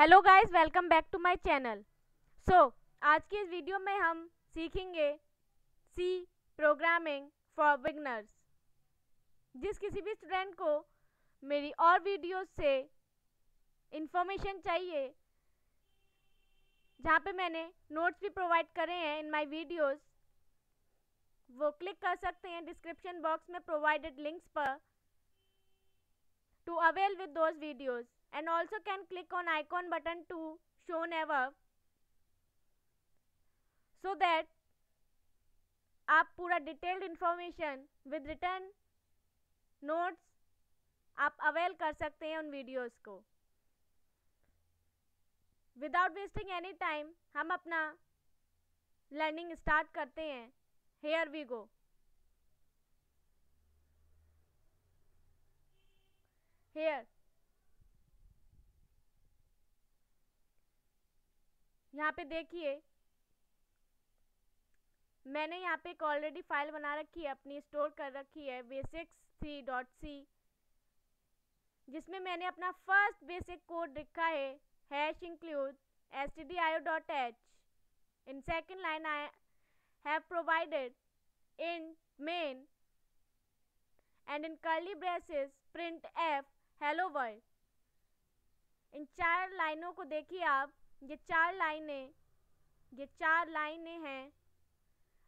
Hello guys, welcome back to my channel. आज की इस वीडियो में हम सीखेंगे सी प्रोग्रामिंग फॉर बिगनर्स। जिस किसी भी स्टूडेंट को मेरी और वीडियोस से इंफॉर्मेशन चाहिए, जहाँ पे मैंने नोट्स भी प्रोवाइड करे हैं इन माय वीडियोस, वो क्लिक कर सकते हैं डिस्क्रिप्शन बॉक्स में प्रोवाइडेड लिंक्स पर to avail with those videos, and also can click on icon button to shown above so that आप पूरा detailed information with return notes आप अवेल कर सकते हैं उन वीडियोस को। विदाउट वेस्टिंग एनी टाइम हम अपना लर्निंग स्टार्ट करते हैं। Here we go. हेयर यहाँ पे देखिए, मैंने यहाँ पे एक ऑलरेडी फाइल बना रखी है, अपनी स्टोर कर रखी है basics3.c, जिसमें मैंने अपना फर्स्ट बेसिक कोड लिखा है hash include stdio.h. in second line I have provided in main and in curly braces printf hello world. इन चार लाइनों को देखिए आप, ये चार लाइनें हैं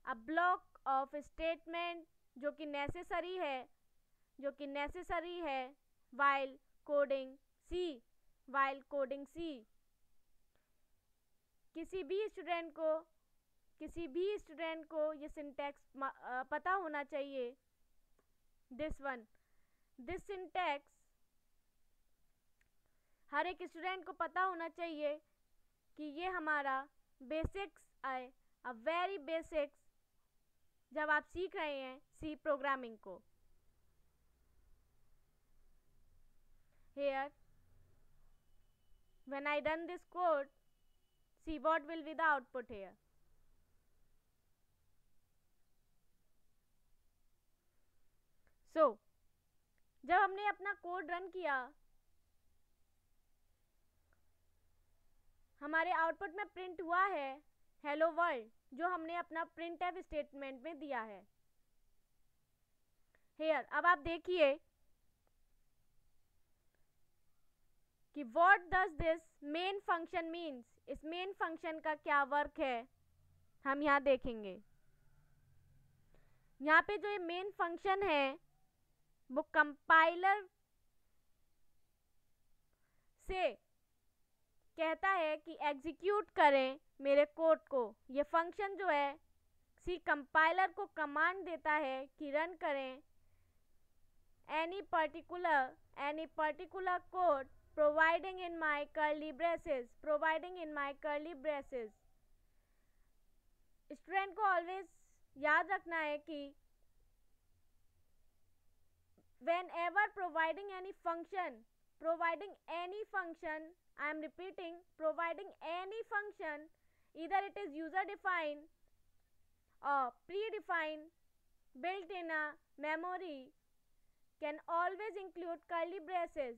अ ब्लॉक ऑफ स्टेटमेंट जो कि नेसेसरी है वाइल कोडिंग सी। किसी भी स्टूडेंट को ये सिंटैक्स पता होना चाहिए। दिस सिंटैक्स हर एक स्टूडेंट को पता होना चाहिए कि ये हमारा बेसिक्स है, अ वेरी बेसिक्स, जब आप सीख रहे हैं सी प्रोग्रामिंग को। Here, when I run this code, see what will be the output here. जब हमने अपना कोड रन किया, हमारे आउटपुट में प्रिंट हुआ है हेलो वर्ल्ड, जो हमने अपना प्रिंटफ स्टेटमेंट में दिया है। Here, अब आप देखिए कि what does this main function means। इस मेन फंक्शन का क्या वर्क है हम यहाँ देखेंगे। यहाँ पे जो ये मेन फंक्शन है वो कंपाइलर से कहता है कि एग्जीक्यूट करें मेरे कोड को। ये फंक्शन जो है सी कंपाइलर को कमांड देता है कि रन करें any particular code providing in my curly braces। Student को ऑलवेज याद रखना है कि whenever providing any function, I am repeating, providing any function, either it is user defined or predefined, built in a memory, can always include curly braces।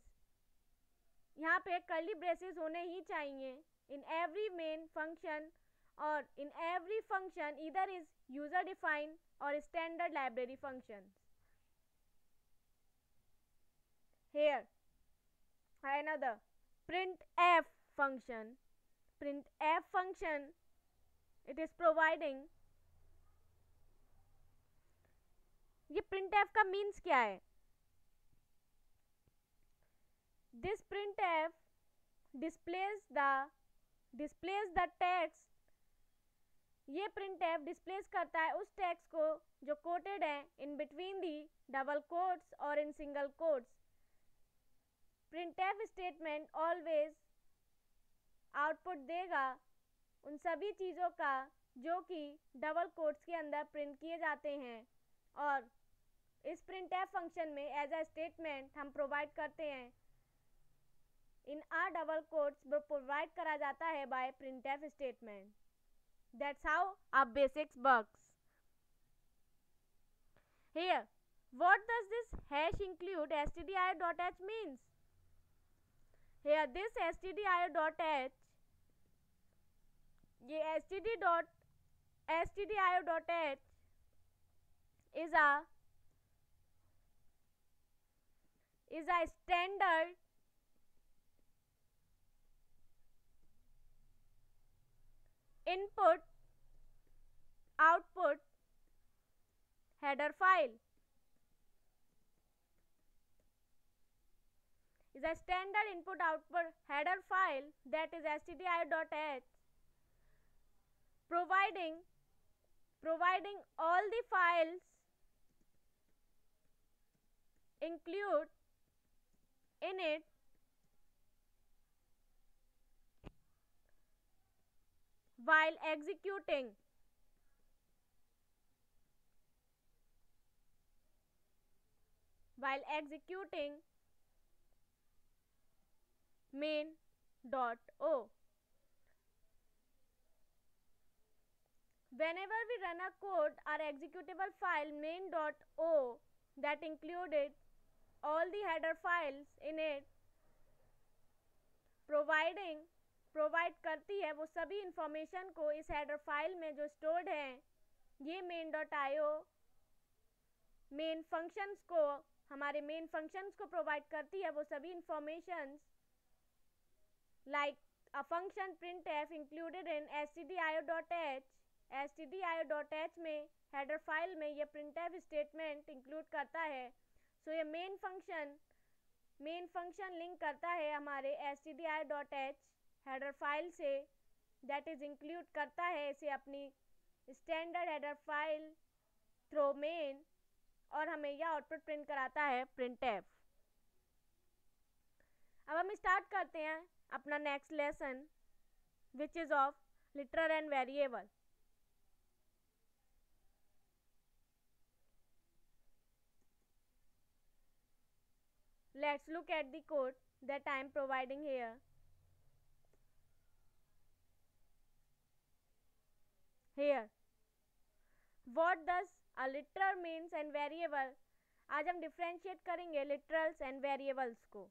यहाँ पे curly braces होने ही चाहिए in every main function, और in every function either is user defined और standard library function. Here another printf function, it is providing, ये printf का means क्या है। This printf displays the text। ये printf डिस्प्लेस करता है उस टेक्स्ट को जो कोटेड है in between the double quotes और in single quotes. printf statement always output देगा उन सभी चीज़ों का जो कि डबल कोट्स के अंदर प्रिंट किए जाते हैं, और इस printf फंक्शन में एज अ स्टेटमेंट हम प्रोवाइड करते हैं in our double quotes provide करा जाता है by printf statement. That's how our basics works। Here, what does this hash include stdio.h means? here this stdio.h, ये stdio.h is a standard input output header file, is a standard input output header file, that is stdio.h, providing all the files include in it while executing main.o. Whenever we run a code or executable file main.o that included all the header files in it, provide करती है वो सभी information को इस header file में जो stored है, ये main.io मेन फंक्शंस को, हमारे मेन फंक्शंस को प्रोवाइड करती है वो सभी informations like a function printf included in stdio.h. stdio.h में हेडर फाइल में ये printf स्टेटमेंट इंक्लूड करता है. सो ये मेन फंक्शन लिंक करता है हमारे stdio.h हेडर फाइल से, दैट इज इंक्लूड करता है इसे अपनी standard header file through main, और हमें यह आउटपुट प्रिंट कराता है printf. अब हम स्टार्ट करते हैं अपना next lesson which is of literal and variable. Let's look at the code that I am providing here. What does a literal means and variable? आज हम डिफ्रेंशिएट करेंगे लिटरल्स एंड वेरिएबल्स को.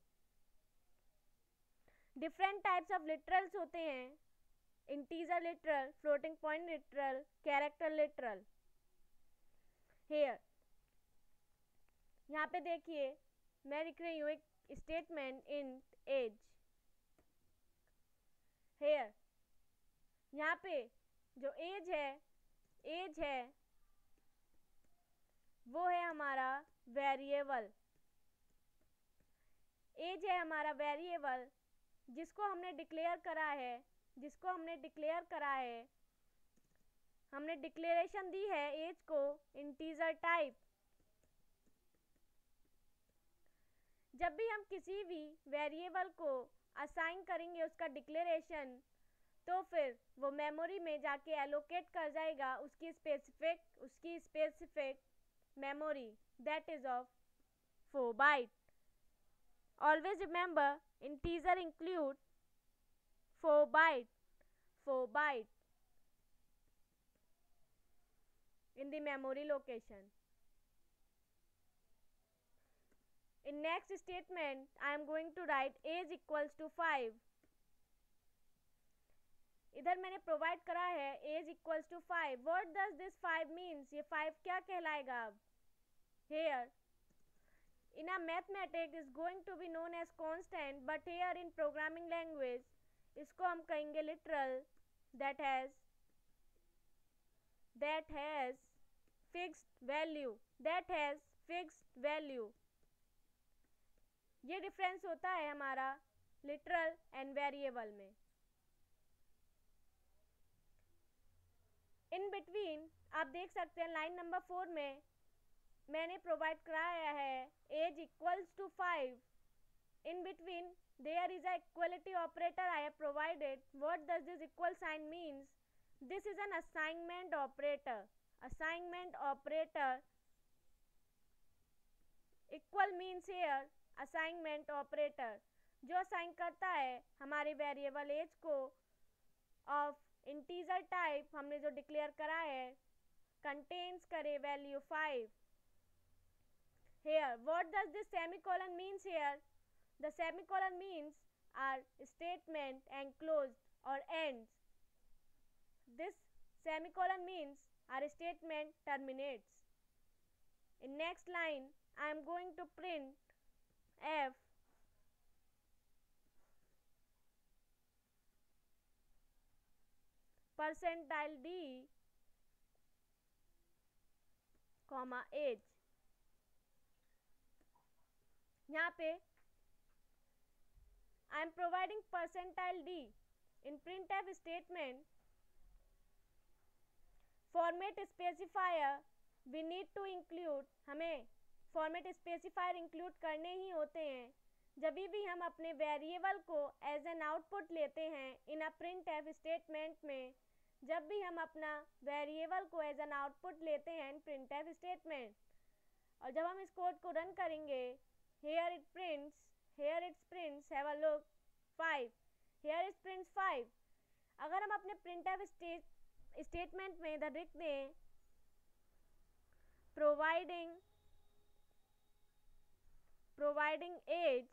Different types of literals होते हैं, integer literal, floating point literal, character literal. यहाँ पे देखिए मैं लिख रही हूँ एक स्टेटमेंट इंट एज. यहाँ पे जो एज है वो है हमारा वेरिएबल. एज है हमारा वेरिएबल जिसको हमने डिक्लेयर करा है. हमने डिक्लेरेशन दी है एज को इंटीजर टाइप. जब भी हम किसी भी वेरिएबल को असाइन करेंगे उसका डिक्लेरेशन, तो फिर वो मेमोरी में जाके एलोकेट कर जाएगा उसकी specific memory, that is of 4 byte. Always remember integer include 4 byte in the memory location. In next statement I am going to write age equals to 5. इधर मैंने प्रोवाइड करा है age equals to 5. What does this 5 means? ये 5 क्या कहलाएगा? अब here in a mathematics is going to be known as constant, but here in programming language इसको हम कहेंगे literal, that has fixed value. ये डिफरेंस होता है हमारा लिटरल एंड वेरिएबल में. इन बिटवीन आप देख सकते हैं लाइन नंबर 4 में मैंने प्रोवाइड कराया है age equals to 5. In between there is a equality operator I have provided. What does this equal sign means? This is an assignment operator. Equal means here assignment operator, जो assign करता है हमारे variable age को of integer type हमने जो declare करा है, contains करे value 5. Here what does this semicolon means? Here the semicolon means our statement enclosed or ends. This semicolon means our statement terminates. In next line, I am going to print f percentile d comma age. यहाँ पे I am providing percentile d in printf statement. Format specifier we need to include, हमें format specifier include करने ही होते हैं जब भी हम अपने वेरिएबल को एज एन आउटपुट लेते हैं इन अ प्रिंटफ स्टेटमेंट में. जब भी हम अपना वेरिएबल को एज एन आउटपुट लेते हैं इन प्रिंटफ स्टेटमेंट, और जब हम इस कोड को रन करेंगे, here it prints have a look 5, here it prints 5. अगर हम अपने प्रिंटफ स्टेटमेंट में इधर लिख दें providing age,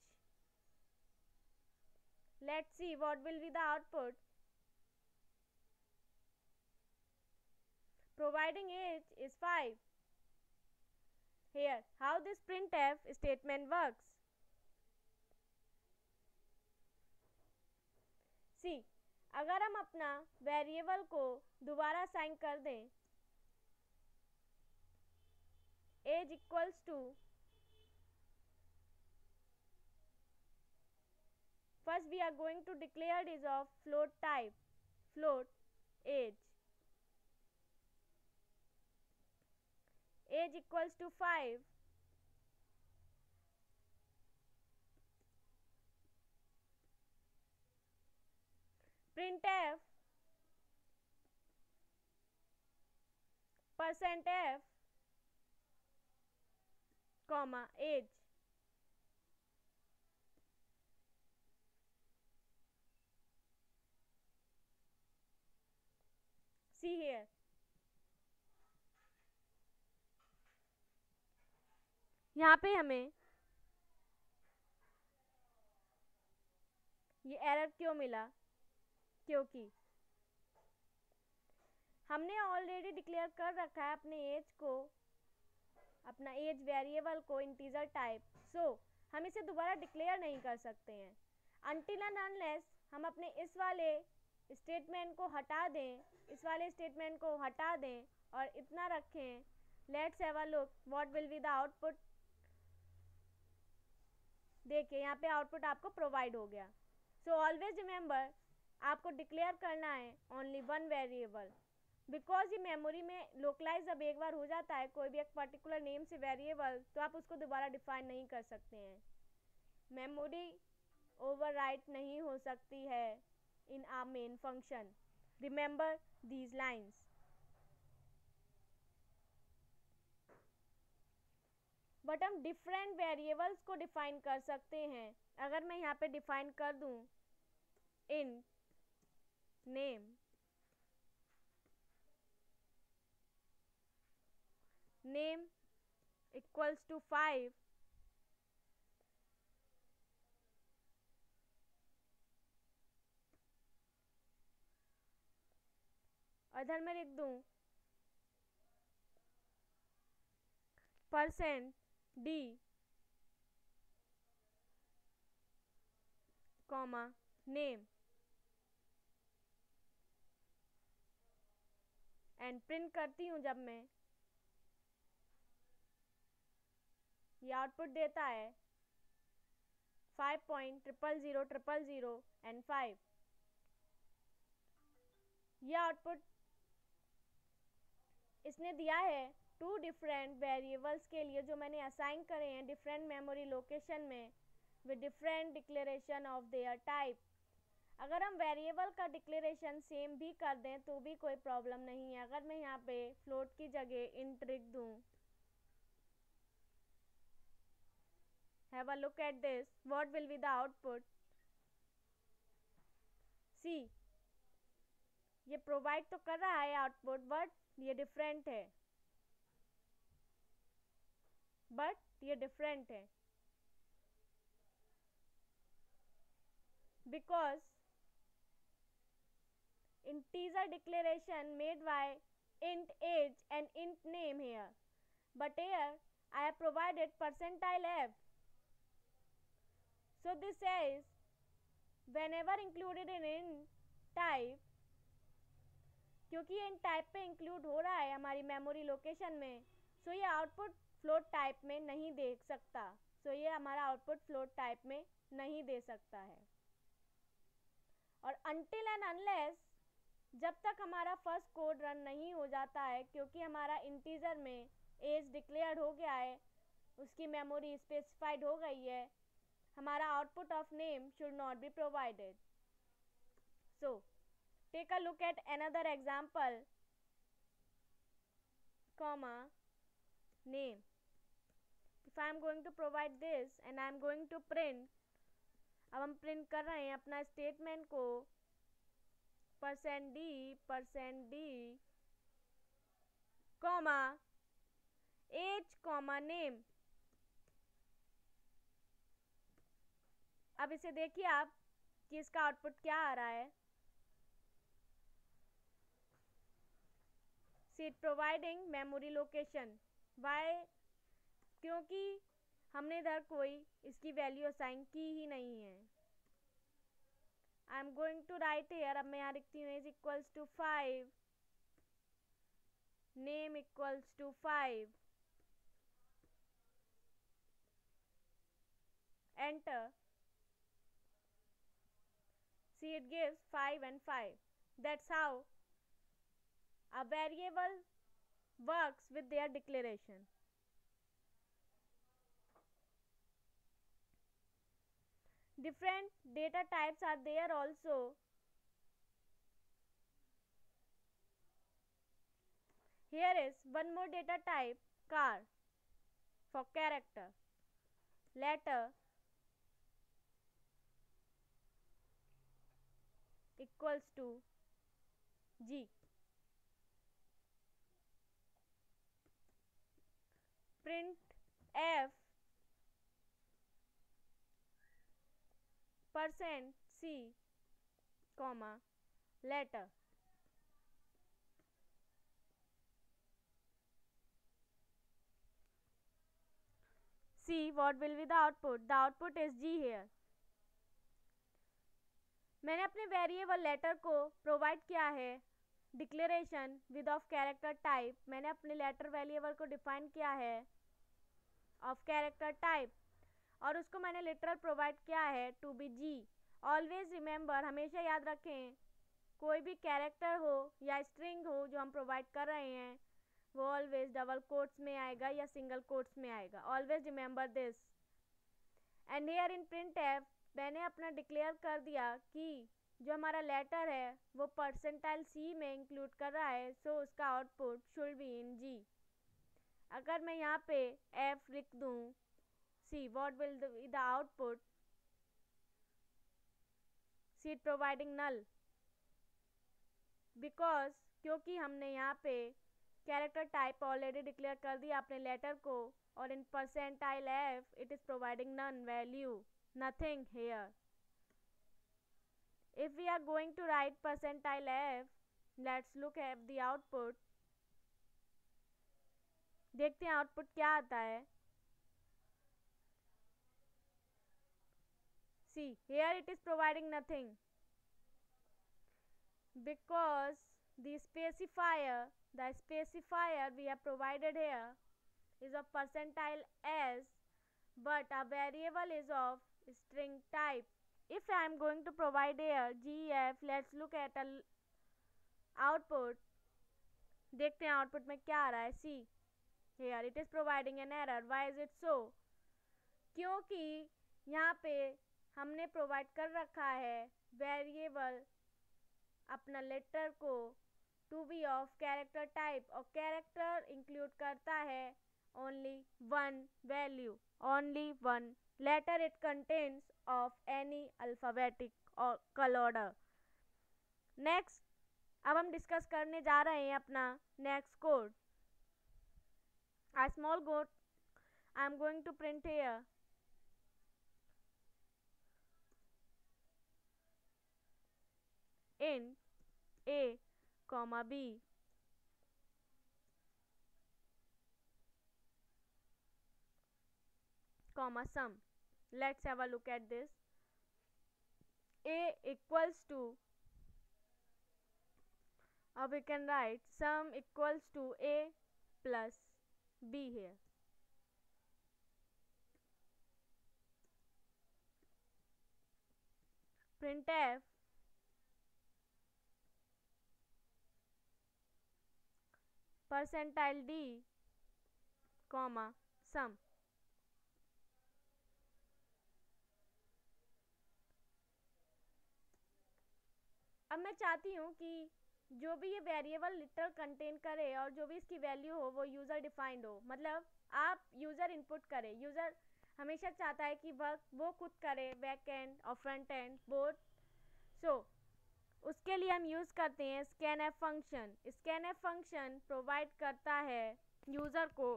let's see what will be the output. Providing age is 5. Here, how this printf statement works. See, अगर हम अपना वेरिएबल को दोबारा असाइन कर दें, age equals to, first we are going to declare is of float type, float age. Age equals to 5. Printf %f comma age. See here, यहाँ पे हमें ये एरर क्यों मिला, क्योंकि हमने ऑलरेडी डिक्लेयर कर रखा है अपने एज को, अपना एज वेरिएबल को इंटीजर टाइप. सो हम इसे दोबारा डिक्लेयर नहीं कर सकते हैं अनटिल एंड अनलेस हम अपने इस वाले स्टेटमेंट को हटा दें, इस वाले स्टेटमेंट को हटा दें और इतना रखें. Let's have a look what will be the output. देखिए यहाँ पे आउटपुट आपको प्रोवाइड हो गया. सो ऑलवेज रिमेंबर, आपको डिक्लेयर करना है ओनली वन वेरिएबल, बिकॉज ये मेमोरी में लोकलाइज जब एक बार हो जाता है कोई भी एक पर्टिकुलर नेम से वेरिएबल, तो आप उसको दोबारा डिफाइन नहीं कर सकते हैं. मेमोरी ओवरराइट नहीं हो सकती है in our main function. Remember these lines. But हम डिफरेंट वेरिएबल्स को डिफाइन कर सकते हैं. अगर मैं यहाँ पे डिफाइन कर दूँ इन नेम इक्वल्स टू 5, और इधर मैं लिख दूँ %d comma name and print करती हूँ. जब मैं ये आउटपुट देता है 5.00000 एंड 5. ये आउटपुट इसने दिया है 2 डिफरेंट वेरिएबल्स के लिए जो मैंने असाइन करे हैं डिफरेंट मेमोरी लोकेशन में with different declaration of their type. अगर हम वेरिएबल का डिक्लेरेशन सेम भी कर दें तो भी कोई प्रॉब्लम नहीं है. अगर मैं यहाँ पे फ्लोट की जगह इंट लिख दूँ, have a look at this, what will be the output. See, ये प्रोवाइड तो कर रहा है आउटपुट, बट ये डिफरेंट है, because integer declaration made by int age and int name here, but here I have provided percentile f. So this says whenever included in int type, क्योंकि ये इन type पे include हो रहा है हमारी memory location में, सो ये आउटपुट फ्लोट टाइप में नहीं दे सकता, सो ये हमारा आउटपुट फ्लोट टाइप में नहीं दे सकता है। और अनटिल एंड अनलेस, जब तक हमारा फर्स्ट कोड रन नहीं हो जाता है, क्योंकि हमारा इंटीजर में एज डिक्लेयर्ड हो गया है, उसकी मेमोरी स्पेसिफाइड हो गई है, हमारा output of name should not be provided. So take a look at another example, comma name. If I am going to provide this and I am going to print, अब हम print कर रहे हैं अपना स्टेटमेंट को %d comma age comma name. अब इसे देखिए आप कि इसका आउटपुट क्या आ रहा है। See it providing memory location, why, क्योंकि हमने इधर कोई इसकी वैल्यू असाइन की ही नहीं है। I am going to write here, अब मैं यहाँ लिखती हूँ age equals to 5, name equals to 5, enter. See, it gives 5 and 5. That's how a variable works with their declaration. Different data types are there also. Here is one more data type, car, for character, letter equals to G. Print F %C, comma, letter. See what will be the output. The output is G here. मैंने अपने variable letter को provide किया है declaration with of character type. मैंने अपने letter variable को define किया है ऑफ कैरेक्टर टाइप, और उसको मैंने लिटरल प्रोवाइड किया है to be G. Always remember, हमेशा याद रखें, कोई भी कैरेक्टर हो या स्ट्रिंग हो जो हम प्रोवाइड कर रहे हैं, वो ऑलवेज डबल कोट्स में आएगा या सिंगल कोट्स में आएगा। Always remember this. And here in print F मैंने अपना डिक्लेयर कर दिया कि जो हमारा लेटर है वो परसेंटाइल सी में इंक्लूड कर रहा है, सो उसका output should be in G. अगर मैं यहाँ पे एफ लिख दूँ, see what will the output, see it providing null, because क्योंकि हमने यहाँ पे कैरेक्टर टाइप ऑलरेडी डिक्लेयर कर दिया अपने लेटर को, और in percentile f it is providing none value, nothing here. If we are going to write percentile f, let's look at the output. देखते हैं आउटपुट क्या आता है। See, here it is providing nothing because the specifier we have provided here is of percentile s, but our variable is of string type. If I am going to provide here gf, let's look at a output. देखते हैं output में क्या आ रहा है। See, here it is providing an error. Why is it so? क्योंकि यहाँ पे हमने प्रोवाइड कर रखा है वेरिएबल अपना लेटर को to be of character type, और कैरेक्टर इंक्लूड करता है only one value, only one letter it contains of any alphabetic or order. Next, अब हम डिस्कस करने जा रहे हैं अपना next code. A small code I am going to print here. int a comma b comma sum. Let's have a look at this. A equals to, we can write sum equals to a plus b here. Printf percentile d comma sum. अब मैं चाहती हूँ कि जो भी ये variable literal contain करे और जो भी इसकी वैल्यू हो वो यूज़र डिफाइंड हो, मतलब आप यूज़र इनपुट करें। यूज़र हमेशा चाहता है कि वो खुद करे, बैक एंड और फ्रंट एंड बोथ। सो उसके लिए हम यूज़ करते हैं scanf function. scanf function provide करता है यूज़र को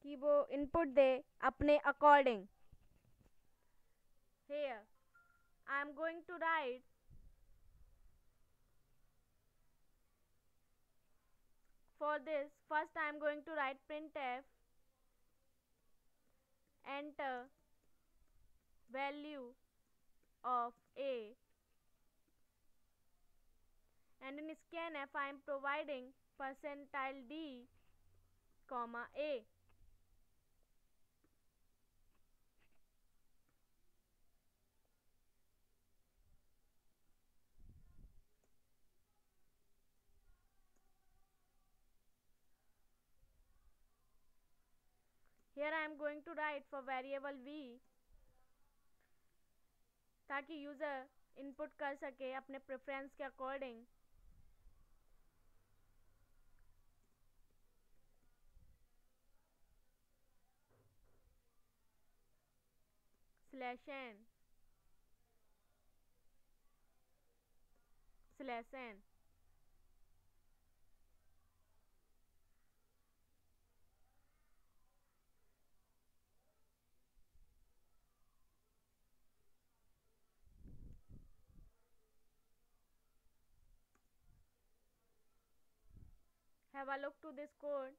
कि वो इनपुट दे अपने according. Here I am going to write for this. First I am going to write printf enter value of a, and in scanf I am providing percentile d comma a. Here I am going to write for variable v ताकि user input कर सके अपने preference के according. /n /n Have a look to this code.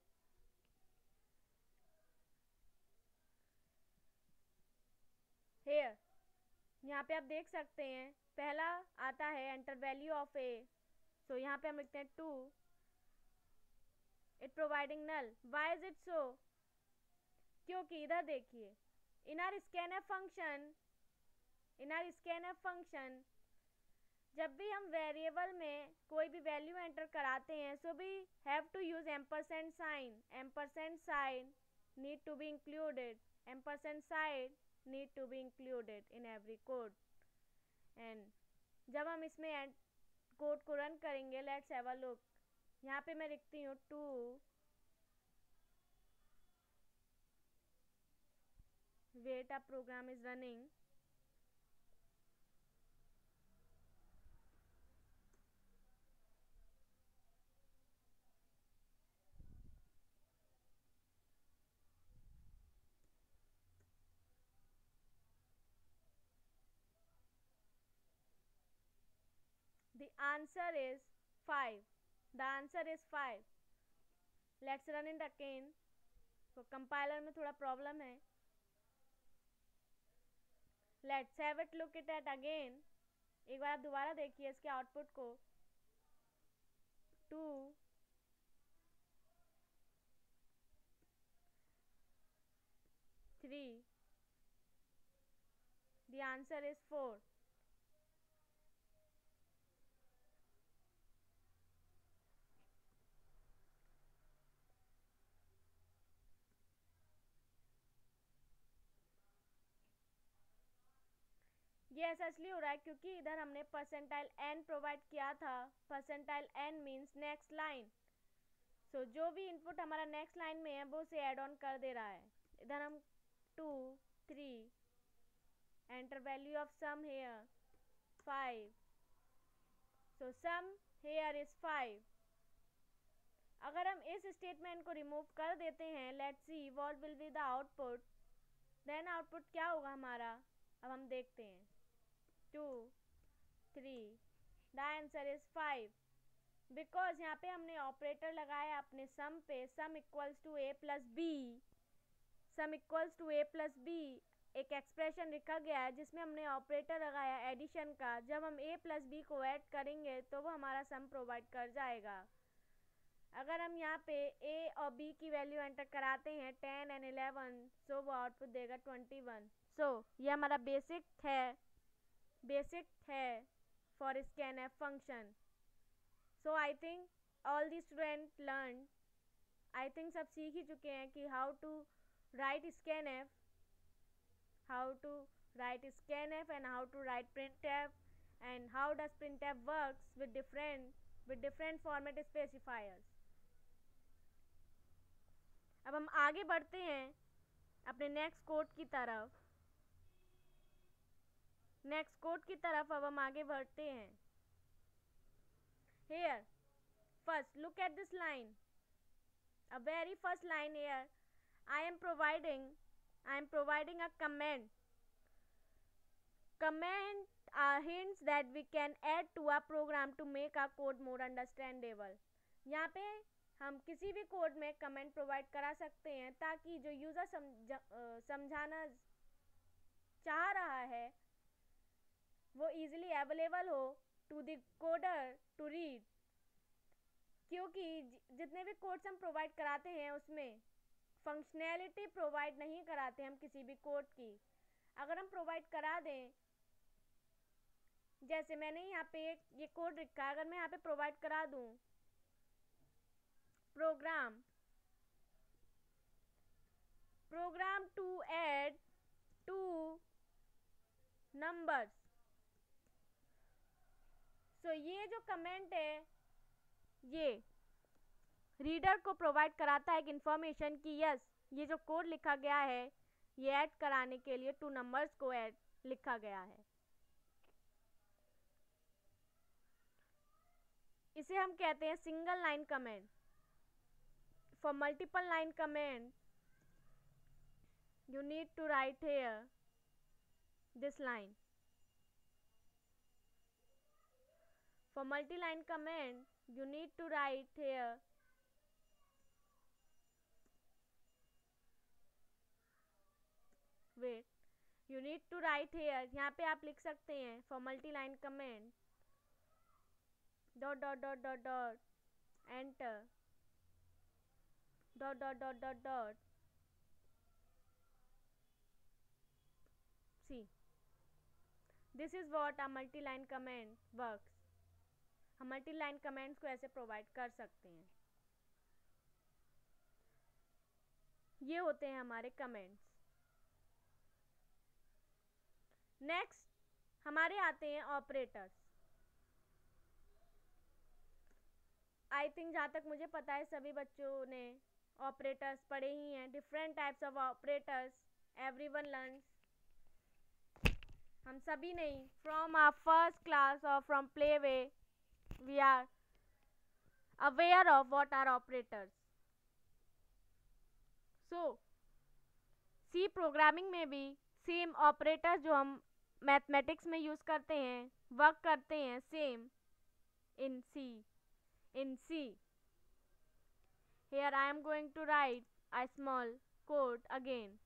Here यहाँ पे आप देख सकते हैं पहला आता है enter value of A. So यहाँ पे हम लिखते हैं 2, it providing null. Why is it so? क्योंकि इधर देखिए इन आर स्कैनफ फंक्शन जब भी हम वेरिएबल में कोई भी वैल्यू एंटर कराते हैं so we have to use ampersand sign. Ampersand sign need to be included. Ampersand sign need to be included in every code. And जब हम इसमें कोड को रन करेंगे, लेट्स हैव अ लुक। यहाँ पे मैं लिखती हूँ 2, wait, a program is running. The answer is 5. The answer is 5. Let's run it again. तो कंपाइलर में थोड़ा प्रॉब्लम है। Let's have it look it at again. एक बार आप दोबारा देखिए इसके आउटपुट को। 2, 3. The answer is 4. ये ऐसा इसलिए हो रहा है क्योंकि इधर हमने परसेंटाइल n प्रोवाइड किया था। Percentile n means next line. So जो भी इनपुट हमारा नेक्स्ट लाइन में है वो उसे ऐड ऑन कर दे रहा है। इधर हम 2, 3, enter value of sum here 5। So sum here is 5। अगर हम इस स्टेटमेंट को रिमूव कर देते हैं, let's see what will be the output. Then output क्या होगा हमारा, अब हम देखते हैं। 2, 3, द आंसर इज 5, बिकॉज यहाँ पे हमने ऑपरेटर लगाया अपने सम पे, sum equals to A plus B, sum equals to A plus B एक एक्सप्रेशन लिखा गया है जिसमें हमने ऑपरेटर लगाया एडिशन का। जब हम ए प्लस बी को ऐड करेंगे तो वो हमारा सम प्रोवाइड कर जाएगा। अगर हम यहाँ पे ए और बी की वैल्यू एंटर कराते हैं 10 एंड 11, सो वो आउटपुट देगा 21। सो ये हमारा बेसिक है for scanf function. So I think all the student learn, I think सब सीख ही चुके हैं कि how to write scanf, and how to write printf, and how does printf works with different format specifiers. अब हम आगे बढ़ते हैं अपने नेक्स्ट कोड की तरफ। अब हम आगे बढ़ते हैं। Here, first look at this line, a very first line here. I am providing a comment hints that we can add to our program to make our code more understandable. यहाँ पे हम किसी भी कोड में comment provide करा सकते हैं ताकि जो यूज़र समझाना चाह रहा है वो इजीली अवेलेबल हो to the coder to read. क्योंकि जितने भी कोड्स हम प्रोवाइड कराते हैं उसमें फंक्शनैलिटी प्रोवाइड नहीं कराते हम किसी भी कोड की। अगर हम प्रोवाइड करा दें, जैसे मैंने यहाँ पे ये कोड लिखा है, अगर मैं यहाँ पे प्रोवाइड करा दूँ प्रोग्राम टू ऐड 2 नंबर्स, सो ये जो कमेंट है ये रीडर को प्रोवाइड कराता है एक इन्फॉर्मेशन कि यस ये जो कोड लिखा गया है ये ऐड कराने के लिए 2 नंबर्स को ऐड लिखा गया है। इसे हम कहते हैं single line comment. For multiple line comment you need to write here this line. For multi-line command you need to write here यहाँ पे आप लिख सकते हैं for multi-line command dot enter dot see, this is what a multi-line command works. हम multi-line comments को ऐसे provide कर सकते हैं। ये होते हैं हमारे कमेंट्स। नेक्स्ट हमारे आते हैं ऑपरेटर्स। आई थिंक जहाँ तक मुझे पता है सभी बच्चों ने ऑपरेटर्स पढ़े ही हैं। Different types of operators everyone learns, हम सभी नहीं, फ्रॉम आवर फर्स्ट क्लास और from play way we are aware of what are operators. So C programming में भी सेम ऑपरेटर्स जो हम मैथमेटिक्स में यूज़ करते हैं वर्क करते हैं same in C. Here I am going to write a small code again.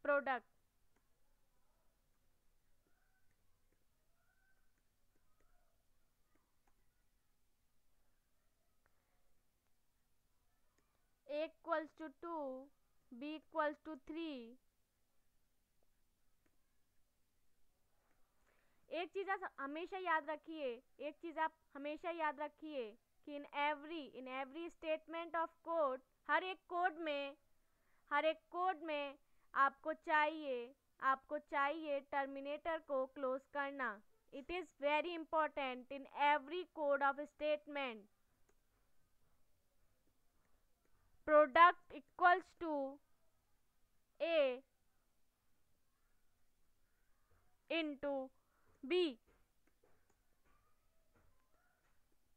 Product A equals to 2, B equals to 3. एक चीज़ आप हमेशा याद रखिए कि in every statement of code, हर एक कोड में आपको चाहिए टर्मिनेटर को क्लोज करना। It is very important in every code of statement. Product equals to A into B,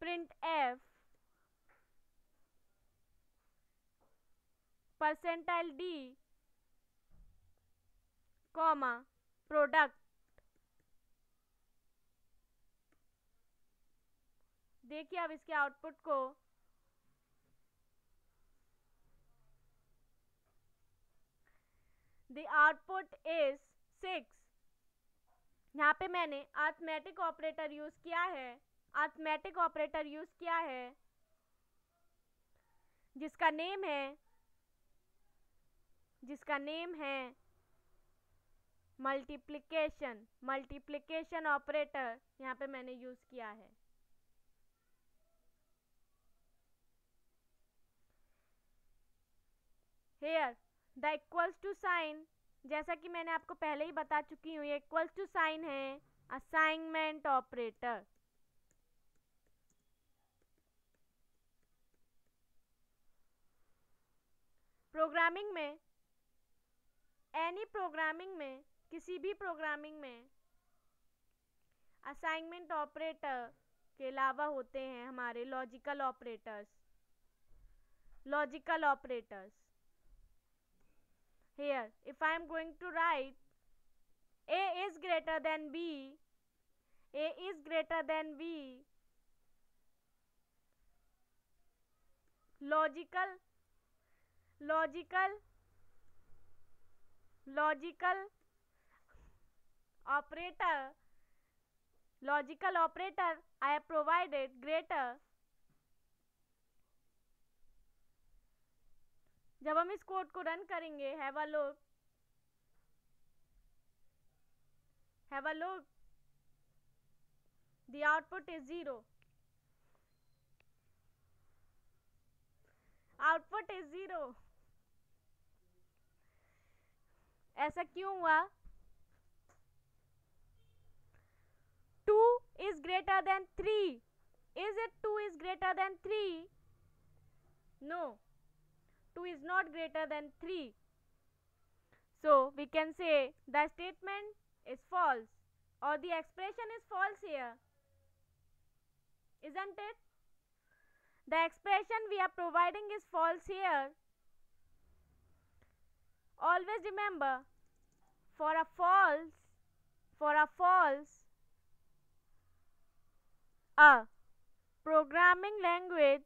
printf %d, comma product, देखिए अब इसके आउटपुट को, द आउटपुट इज 6। यहाँ पे मैंने अरिथमेटिक ऑपरेटर यूज किया है, अरिथमेटिक ऑपरेटर यूज किया है जिसका नेम है मल्टीप्लिकेशन, मल्टीप्लिकेशन ऑपरेटर यहाँ पे मैंने यूज किया है। Here the equals to sign, जैसा कि मैंने आपको पहले ही बता चुकी हूँ, ये इक्वल्स टू साइन है असाइनमेंट ऑपरेटर। प्रोग्रामिंग में, एनी प्रोग्रामिंग में, किसी भी प्रोग्रामिंग में असाइनमेंट ऑपरेटर के अलावा होते हैं हमारे logical operators, logical operators. Here, if I am going to write A is greater than B, A is greater than B, logical operator I have provided greater। जब हम इस कोड को रन करेंगे, have a look, the output is 0, output is 0। ऐसा क्यों हुआ? 2 is greater than 3, is it 2 is greater than 3? No, 2 is not greater than 3, so we can say the statement is false or the expression is false here, isn't it? The expression we are providing is false here. Always remember, for a false a programming language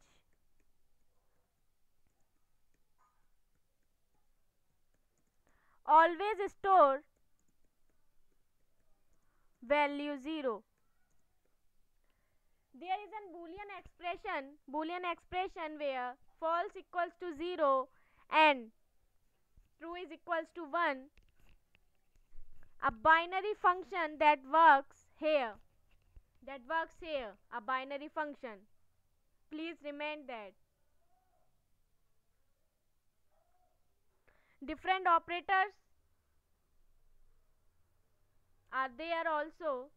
always store value 0. There is a boolean expression where false equals to 0 and true is equals to 1, a binary function that works here, a binary function. Please remember that. Different operators are there also.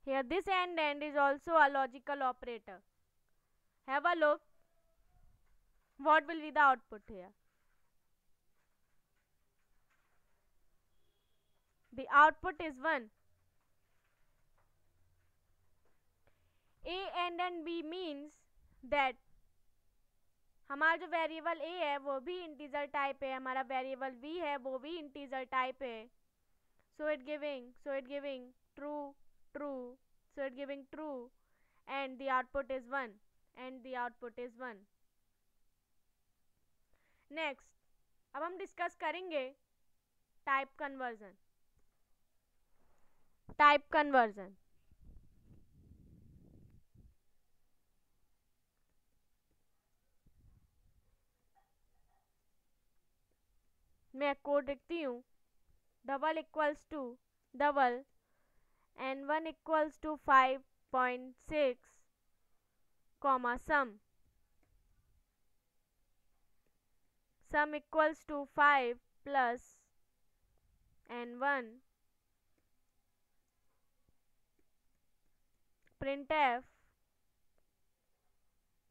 Here this and is also a logical operator. Have a look. What will be the output here? The output is 1. A and B means that हमारा जो variable A है वो भी integer type है, हमारा variable B है वो भी इंटीजर टाइप है. So it giving true, so it giving true and the output is 1, Next, अब हम डिस्कस करेंगे टाइप कन्वर्जन. मैं कोड लिखती हूँ. Double equals to double n1 equals to 5.6 comma sum equals to 5 plus n1 printf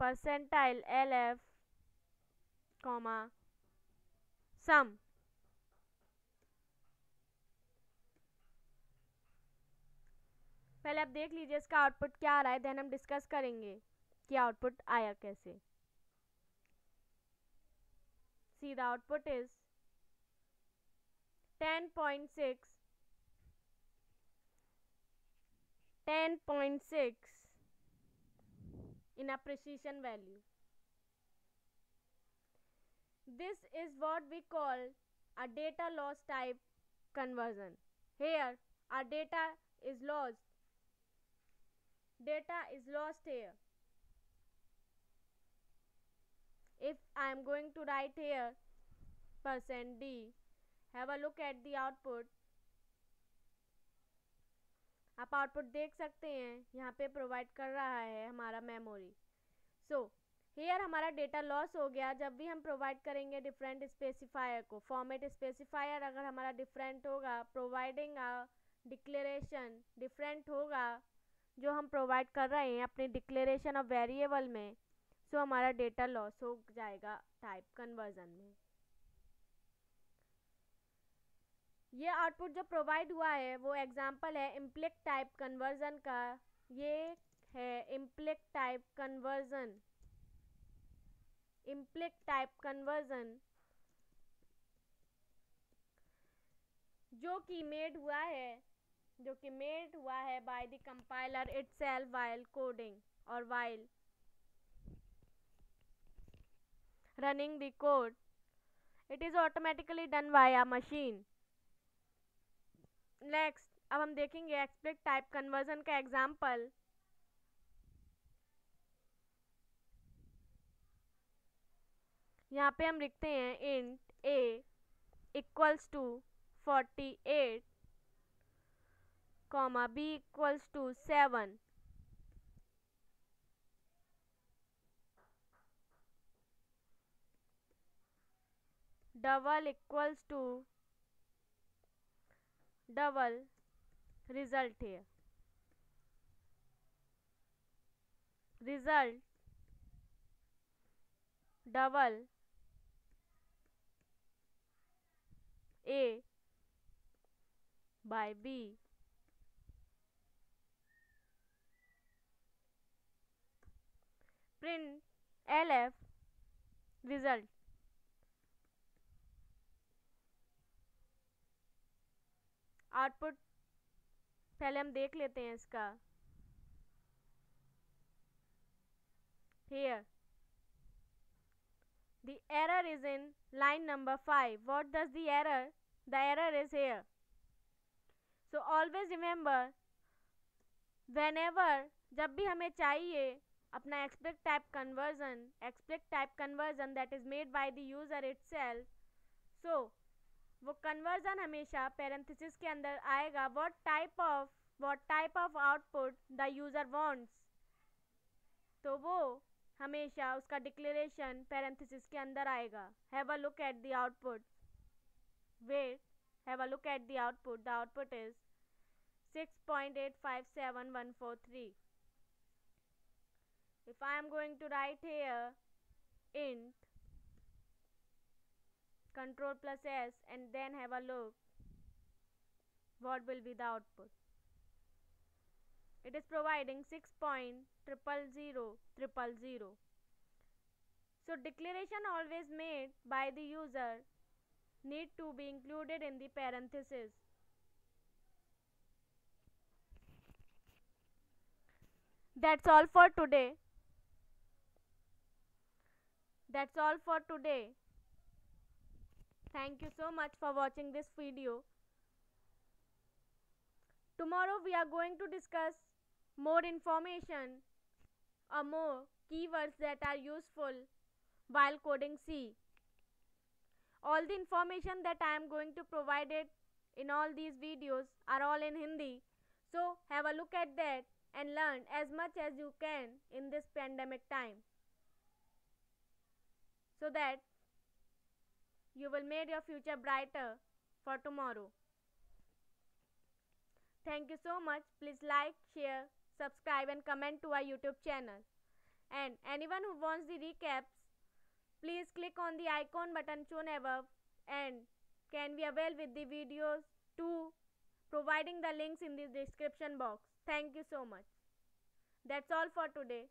percentile lf comma sum. पहले आप देख लीजिए इसका आउटपुट क्या आ रहा है, देन हम डिस्कस करेंगे कि आउटपुट आया कैसे. see the output is 10.6, 10.6 in a precision value. This is what we call a data loss type conversion. Here our data is lost. Data is lost here. If I am going to write here %d, have a look at the output. आप output देख सकते हैं, यहाँ पे provide कर रहा है हमारा मेमोरी. सो हेयर हमारा डेटा लॉस हो गया जब भी हम प्रोवाइड करेंगे डिफरेंट स्पेसिफायर को. फॉर्मेट स्पेसिफायर अगर हमारा डिफरेंट होगा, प्रोवाइडिंग अ डिक्लेरेशन डिफरेंट होगा जो हम प्रोवाइड कर रहे हैं अपने डिक्लेरेशन ऑफ वेरिएबल में, सो हमारा डेटा लॉस हो जाएगा टाइप कन्वर्जन में. ये आउटपुट जो प्रोवाइड हुआ है वो एग्जांपल है इम्प्लिक टाइप कन्वर्जन का. ये है implicit type conversion. Implicit type conversion जो कि मेड हुआ है by the compiler itself while coding और while running the code. It is automatically done by a machine. Next अब हम देखेंगे एक्सप्लिक टाइप कन्वर्जन का एग्जाम्पल. यहाँ पे हम लिखते हैं int a equals to 48 comma b equals to 7. Double equals to double result here. Result double A by B. Print LF result. Output पहले हम देख लेते हैं इसका. Here the error is in line number 5. What does the error? The error is here. So always remember, whenever जब भी हमें चाहिए अपना explicit type conversion that is made by the user itself, so वो कन्वर्जन हमेशा parenthesis के अंदर आएगा. what type of output the user wants, तो वो हमेशा उसका डिक्लेरेशन पैरेंथेसिस के अंदर आएगा. Have a look at the output. Have a look at the output. The output is 6.857143. if I am going to write here int control plus s and then have a look, what will be the output? It is providing 6.00000. So declaration always made by the user need to be included in the parenthesis. That's all for today. Thank you so much for watching this video. Tomorrow we are going to discuss more information or more keywords that are useful while coding C. All the information that I am going to provide it in all these videos are all in Hindi. So have a look at that and learn as much as you can in this pandemic time, so that you will make your future brighter for tomorrow. Thank you so much. Please like, share, subscribe and comment to our YouTube channel. And anyone who wants the recaps, please click on the icon button shown above and can be avail with the videos too, providing the links in the description box. Thank you so much. That's all for today.